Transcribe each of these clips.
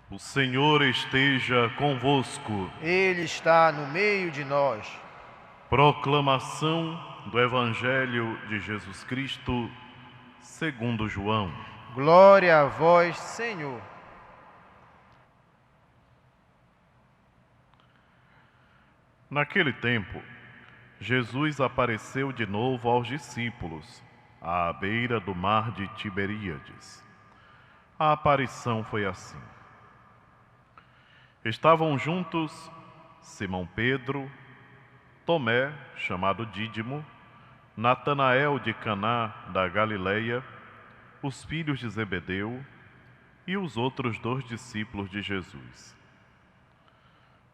O Senhor esteja convosco. Ele está no meio de nós. Proclamação do Evangelho de Jesus Cristo, segundo João. Glória a vós, Senhor. Naquele tempo, Jesus apareceu de novo aos discípulos, à beira do mar de Tiberíades. A aparição foi assim. Estavam juntos Simão Pedro, Tomé, chamado Dídimo, Natanael de Caná da Galileia, os filhos de Zebedeu e os outros 2 discípulos de Jesus.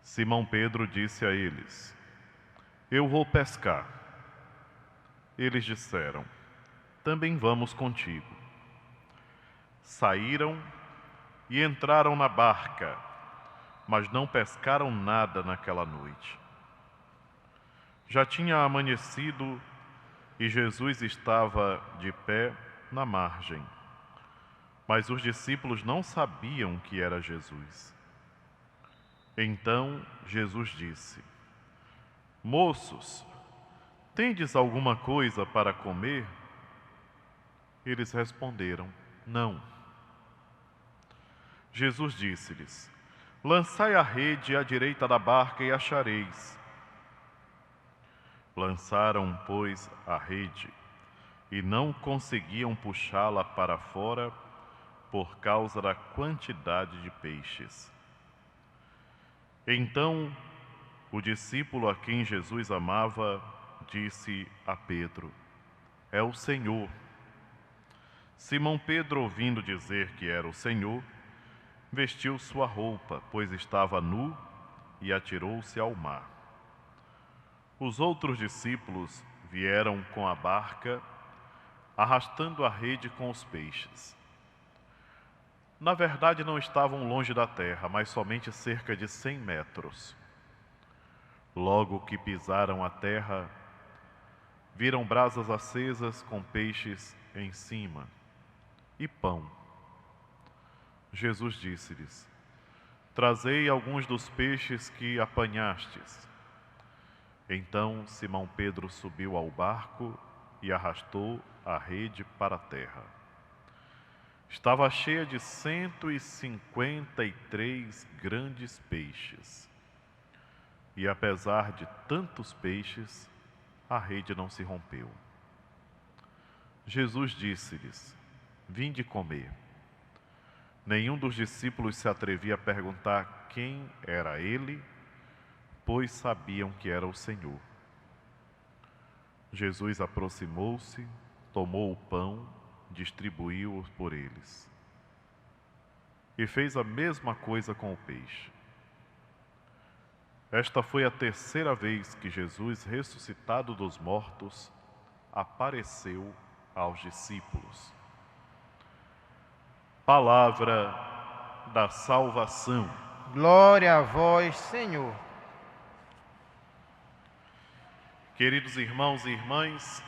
Simão Pedro disse a eles: Eu vou pescar. Eles disseram: Também vamos contigo. Saíram e entraram na barca, mas não pescaram nada naquela noite. Já tinha amanhecido e Jesus estava de pé na margem, mas os discípulos não sabiam que era Jesus. Então Jesus disse: Moços, tendes alguma coisa para comer? Eles responderam: Não. Jesus disse-lhes: Lançai a rede à direita da barca e achareis. Lançaram, pois, a rede e não conseguiam puxá-la para fora por causa da quantidade de peixes. Então, o discípulo a quem Jesus amava disse a Pedro: É o Senhor. Simão Pedro, ouvindo dizer que era o Senhor, vestiu sua roupa, pois estava nu, e atirou-se ao mar. Os outros discípulos vieram com a barca, arrastando a rede com os peixes. Na verdade, não estavam longe da terra, mas somente cerca de 100 metros. Logo que pisaram a terra, viram brasas acesas com peixes em cima e pão. Jesus disse-lhes: Trazei alguns dos peixes que apanhastes. Então Simão Pedro subiu ao barco e arrastou a rede para a terra. Estava cheia de 153 grandes peixes. E apesar de tantos peixes, a rede não se rompeu. Jesus disse-lhes: Vinde comer. Nenhum dos discípulos se atrevia a perguntar quem era ele, pois sabiam que era o Senhor. Jesus aproximou-se, tomou o pão, distribuiu-o por eles. E fez a mesma coisa com o peixe. Esta foi a terceira vez que Jesus, ressuscitado dos mortos, apareceu aos discípulos. Palavra da salvação. Glória a vós, Senhor. Queridos irmãos e irmãs,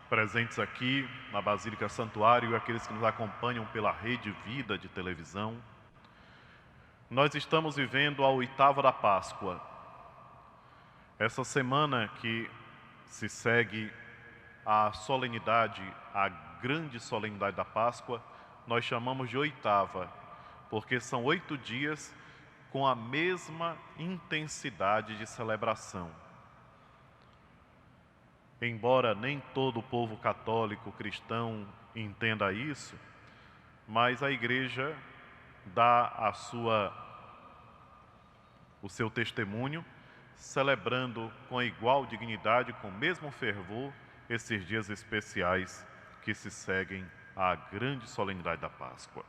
presentes aqui na Basílica Santuário e aqueles que nos acompanham pela Rede Vida de televisão, nós estamos vivendo a oitava da Páscoa. Essa semana que se segue a solenidade, a grande solenidade da Páscoa, nós chamamos de oitava, porque são 8 dias com a mesma intensidade de celebração. Embora nem todo o povo católico cristão entenda isso, mas a Igreja dá o seu testemunho, celebrando com a igual dignidade, com o mesmo fervor, esses dias especiais que se seguem à grande solenidade da Páscoa.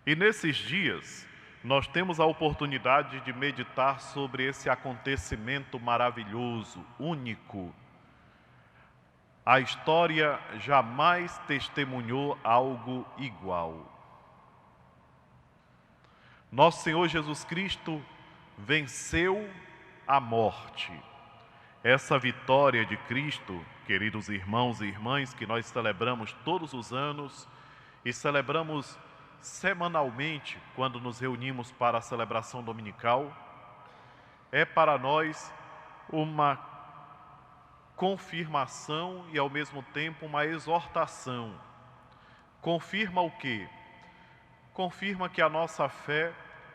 E nesses dias, nós temos a oportunidade de meditar sobre esse acontecimento maravilhoso, único. A história jamais testemunhou algo igual. Nosso Senhor Jesus Cristo venceu a morte. Essa vitória de Cristo, queridos irmãos e irmãs, que nós celebramos todos os anos e celebramos semanalmente, quando nos reunimos para a celebração dominical, é para nós uma confirmação e, ao mesmo tempo, uma exortação. Confirma o quê? Confirma que a nossa fé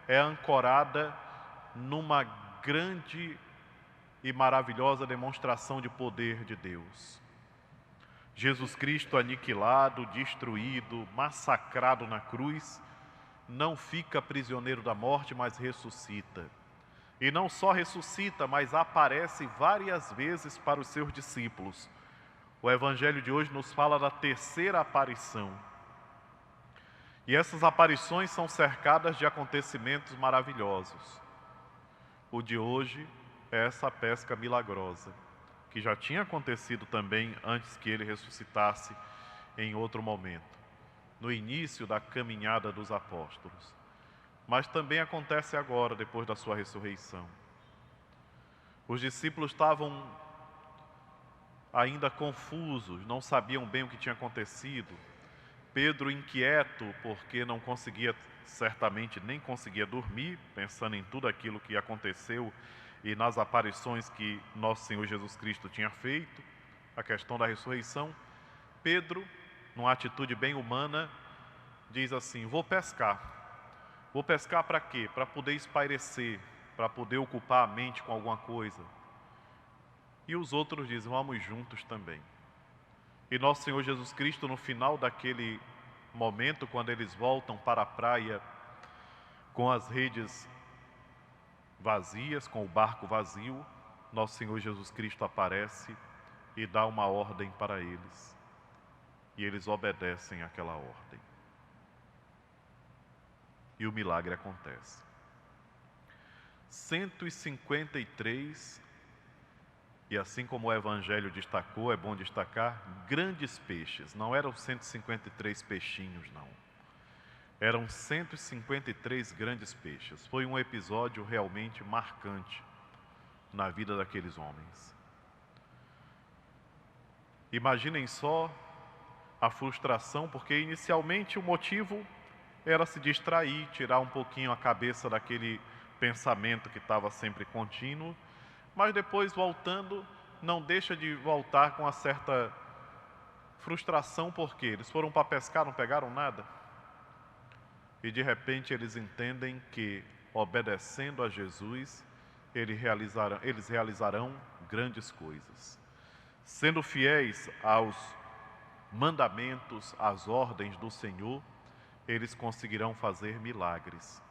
é ancorada numa grande e maravilhosa demonstração de poder de Deus. Jesus Cristo aniquilado, destruído, massacrado na cruz, não fica prisioneiro da morte, mas ressuscita. E não só ressuscita, mas aparece várias vezes para os seus discípulos. O Evangelho de hoje nos fala da terceira aparição. E essas aparições são cercadas de acontecimentos maravilhosos. O de hoje é essa pesca milagrosa, que já tinha acontecido também antes que ele ressuscitasse em outro momento, no início da caminhada dos apóstolos. Mas também acontece agora, depois da sua ressurreição. Os discípulos estavam ainda confusos, não sabiam bem o que tinha acontecido. Pedro inquieto, porque não conseguia, certamente nem conseguia dormir, pensando em tudo aquilo que aconteceu e nas aparições que nosso Senhor Jesus Cristo tinha feito, a questão da ressurreição. Pedro, numa atitude bem humana, diz assim: vou pescar. Vou pescar para quê? Para poder espairecer, para poder ocupar a mente com alguma coisa. E os outros dizem: vamos juntos também. E nosso Senhor Jesus Cristo, no final daquele momento, quando eles voltam para a praia com as redes vazias, com o barco vazio, nosso Senhor Jesus Cristo aparece e dá uma ordem para eles. E eles obedecem àquela ordem. E o milagre acontece. 153, e assim como o Evangelho destacou, é bom destacar, grandes peixes. Não eram 153 peixinhos, não. Eram 153 grandes peixes. Foi um episódio realmente marcante na vida daqueles homens. Imaginem só a frustração, porque inicialmente o motivo era se distrair, tirar um pouquinho a cabeça daquele pensamento que estava sempre contínuo, mas depois voltando, não deixa de voltar com uma certa frustração, porque eles foram para pescar, não pegaram nada. E de repente eles entendem que, obedecendo a Jesus, eles realizarão grandes coisas. Sendo fiéis aos mandamentos, às ordens do Senhor, eles conseguirão fazer milagres.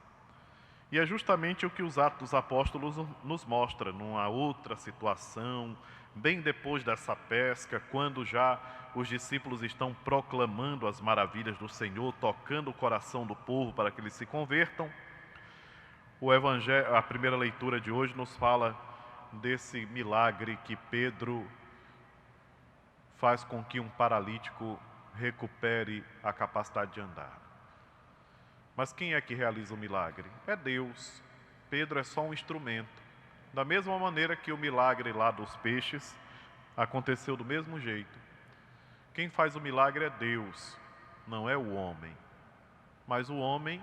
E é justamente o que os Atos dos Apóstolos nos mostra, numa outra situação, bem depois dessa pesca, quando já os discípulos estão proclamando as maravilhas do Senhor, tocando o coração do povo para que eles se convertam. O Evangelho, a primeira leitura de hoje nos fala desse milagre que Pedro faz com que um paralítico recupere a capacidade de andar. Mas quem é que realiza o milagre? É Deus. Pedro é só um instrumento. Da mesma maneira que o milagre lá dos peixes aconteceu do mesmo jeito. Quem faz o milagre é Deus, não é o homem. Mas o homem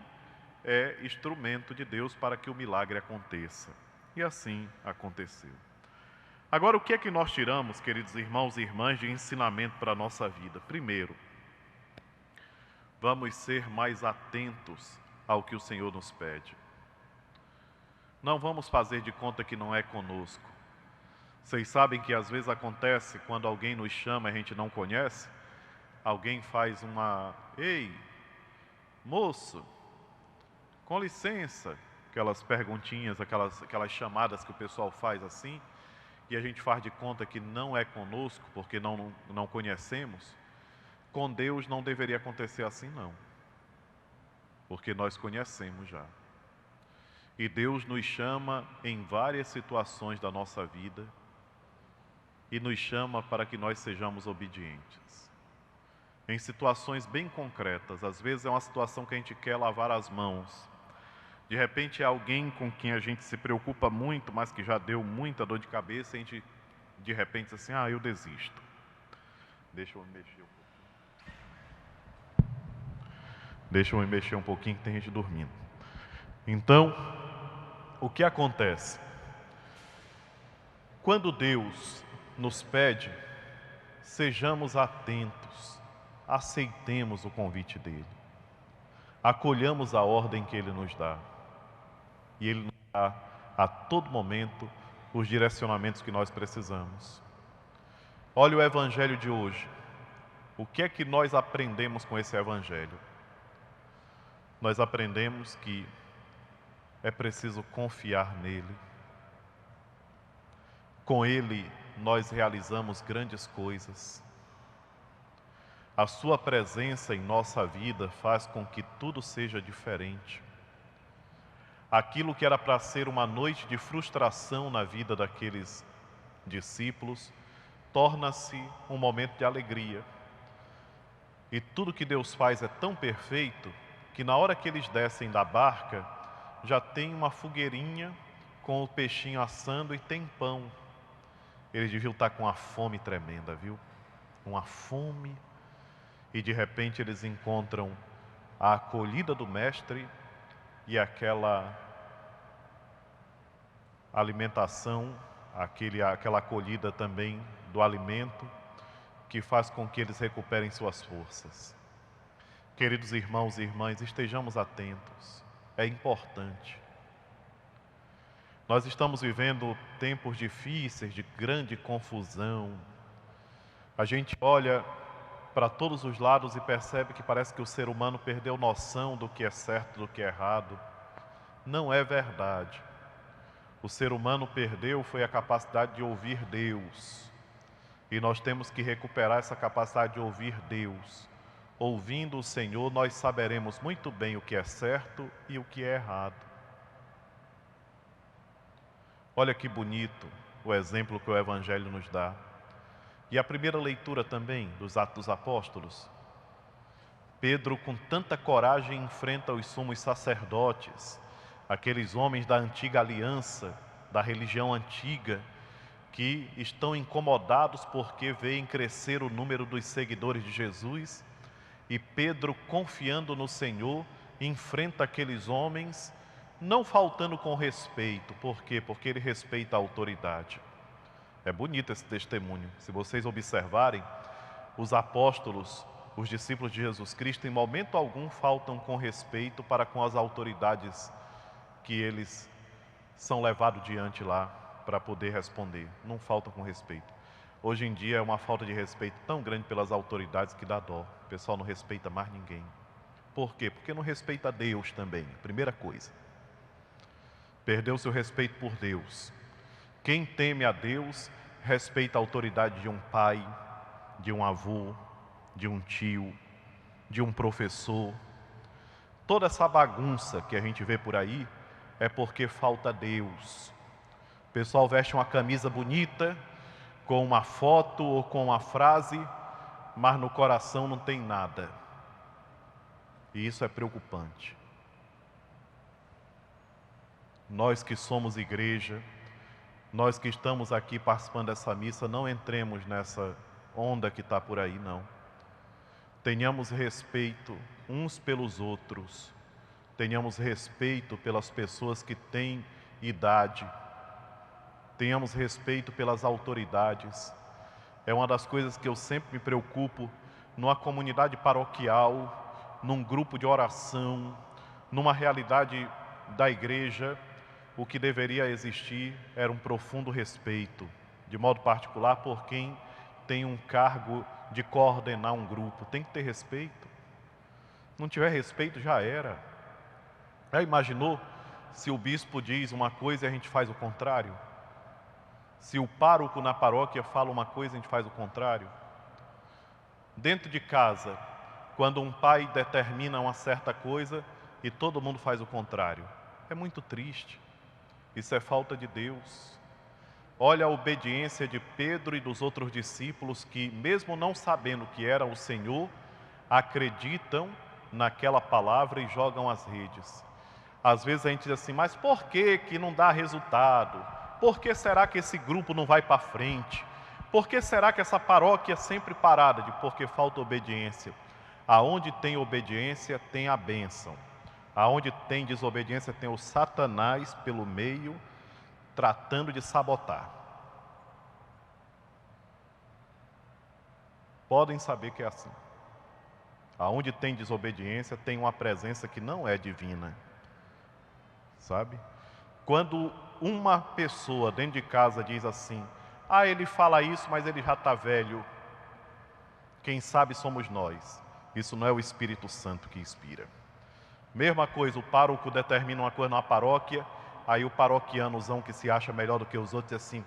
é instrumento de Deus para que o milagre aconteça. E assim aconteceu. Agora, o que é que nós tiramos, queridos irmãos e irmãs, de ensinamento para a nossa vida? Primeiro, vamos ser mais atentos ao que o Senhor nos pede. Não vamos fazer de conta que não é conosco. Vocês sabem que às vezes acontece quando alguém nos chama e a gente não conhece, alguém faz uma: ei, moço, com licença, aquelas perguntinhas, aquelas chamadas que o pessoal faz assim, e a gente faz de conta que não é conosco porque não conhecemos. Com Deus não deveria acontecer assim, não, porque nós conhecemos já. E Deus nos chama em várias situações da nossa vida e nos chama para que nós sejamos obedientes. Em situações bem concretas, às vezes é uma situação que a gente quer lavar as mãos. De repente é alguém com quem a gente se preocupa muito, mas que já deu muita dor de cabeça, e a gente de repente diz assim: eu desisto. Deixa eu mexer um pouco. Deixa eu me mexer um pouquinho que tem gente dormindo. Então, o que acontece? Quando Deus nos pede, sejamos atentos, aceitemos o convite dele, acolhamos a ordem que ele nos dá. E ele nos dá a todo momento os direcionamentos que nós precisamos. Olha o evangelho de hoje. O que é que nós aprendemos com esse evangelho? Nós aprendemos que é preciso confiar nele. Com ele nós realizamos grandes coisas. A sua presença em nossa vida faz com que tudo seja diferente. Aquilo que era para ser uma noite de frustração na vida daqueles discípulos, torna-se um momento de alegria. E tudo que Deus faz é tão perfeito que na hora que eles descem da barca, já tem uma fogueirinha com o peixinho assando e tem pão. Eles deviam estar com uma fome tremenda, viu? Uma fome. E de repente eles encontram a acolhida do Mestre e aquela alimentação, aquela acolhida também do alimento, que faz com que eles recuperem suas forças. Queridos irmãos e irmãs, estejamos atentos, é importante. Nós estamos vivendo tempos difíceis, de grande confusão. A gente olha para todos os lados e percebe que parece que o ser humano perdeu noção do que é certo, do que é errado. Não é verdade. O ser humano perdeu foi a capacidade de ouvir Deus. E nós temos que recuperar essa capacidade de ouvir Deus. Ouvindo o Senhor, nós saberemos muito bem o que é certo e o que é errado. Olha que bonito o exemplo que o Evangelho nos dá. E a primeira leitura também dos Atos dos Apóstolos. Pedro, com tanta coragem, enfrenta os sumos sacerdotes, aqueles homens da antiga aliança, da religião antiga, que estão incomodados porque veem crescer o número dos seguidores de Jesus. E Pedro, confiando no Senhor, enfrenta aqueles homens, não faltando com respeito. Por quê? Porque ele respeita a autoridade. É bonito esse testemunho. Se vocês observarem, os apóstolos, os discípulos de Jesus Cristo, em momento algum faltam com respeito para com as autoridades que eles são levados diante lá para poder responder. Não faltam com respeito. Hoje em dia é uma falta de respeito tão grande pelas autoridades que dá dó. O pessoal não respeita mais ninguém. Por quê? Porque não respeita Deus também, primeira coisa. Perdeu seu respeito por Deus. Quem teme a Deus, respeita a autoridade de um pai, de um avô, de um tio, de um professor. Toda essa bagunça que a gente vê por aí é porque falta Deus. O pessoal veste uma camisa bonita, com uma foto ou com uma frase, mas no coração não tem nada. E isso é preocupante. Nós que somos igreja, nós que estamos aqui participando dessa missa, não entremos nessa onda que está por aí, não. Tenhamos respeito uns pelos outros. Tenhamos respeito pelas pessoas que têm idade. Tenhamos respeito pelas autoridades. É uma das coisas que eu sempre me preocupo numa comunidade paroquial, num grupo de oração, numa realidade da igreja. O que deveria existir era um profundo respeito, de modo particular por quem tem um cargo de coordenar um grupo. Tem que ter respeito. Não tiver respeito, já era. Já imaginou se o bispo diz uma coisa e a gente faz o contrário? Se o pároco na paróquia fala uma coisa e a gente faz o contrário? Dentro de casa, quando um pai determina uma certa coisa e todo mundo faz o contrário, é muito triste. Isso é falta de Deus. Olha a obediência de Pedro e dos outros discípulos que, mesmo não sabendo que era o Senhor, acreditam naquela palavra e jogam as redes. Às vezes a gente diz assim, mas por que não dá resultado? Por que será que esse grupo não vai para frente? Por que será que essa paróquia é sempre parada? Porque falta obediência. Aonde tem obediência, tem a bênção. Aonde tem desobediência, tem o Satanás pelo meio, tratando de sabotar. Podem saber que é assim. Aonde tem desobediência, tem uma presença que não é divina. Sabe? Quando uma pessoa dentro de casa diz assim: ah, ele fala isso, mas ele já está velho. Quem sabe somos nós. Isso não é o Espírito Santo que inspira. Mesma coisa, o pároco determina uma coisa na paróquia, aí o paroquianozão que se acha melhor do que os outros diz assim: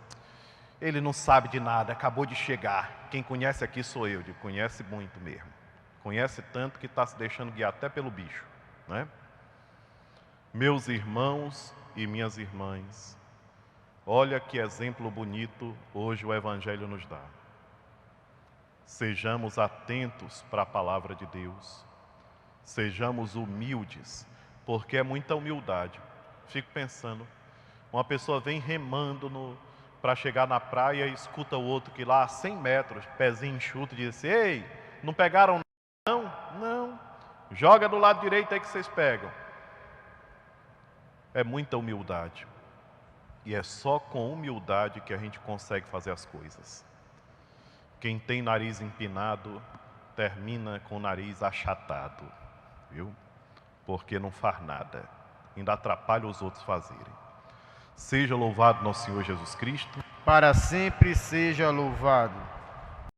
ele não sabe de nada, acabou de chegar. Quem conhece aqui sou eu. Digo, conhece muito mesmo. Conhece tanto que está se deixando guiar até pelo bicho, né? Meus irmãos e minhas irmãs, olha que exemplo bonito hoje o Evangelho nos dá. Sejamos atentos para a palavra de Deus, sejamos humildes, porque é muita humildade. Fico pensando, uma pessoa vem remando para chegar na praia e escuta o outro que lá a 100 metros, pezinho enxuto, diz assim: ei, não pegaram não? Não, joga do lado direito aí que vocês pegam. É muita humildade. E é só com humildade que a gente consegue fazer as coisas. Quem tem nariz empinado, termina com o nariz achatado, viu? Porque não faz nada, ainda atrapalha os outros fazerem. Seja louvado nosso Senhor Jesus Cristo. Para sempre seja louvado.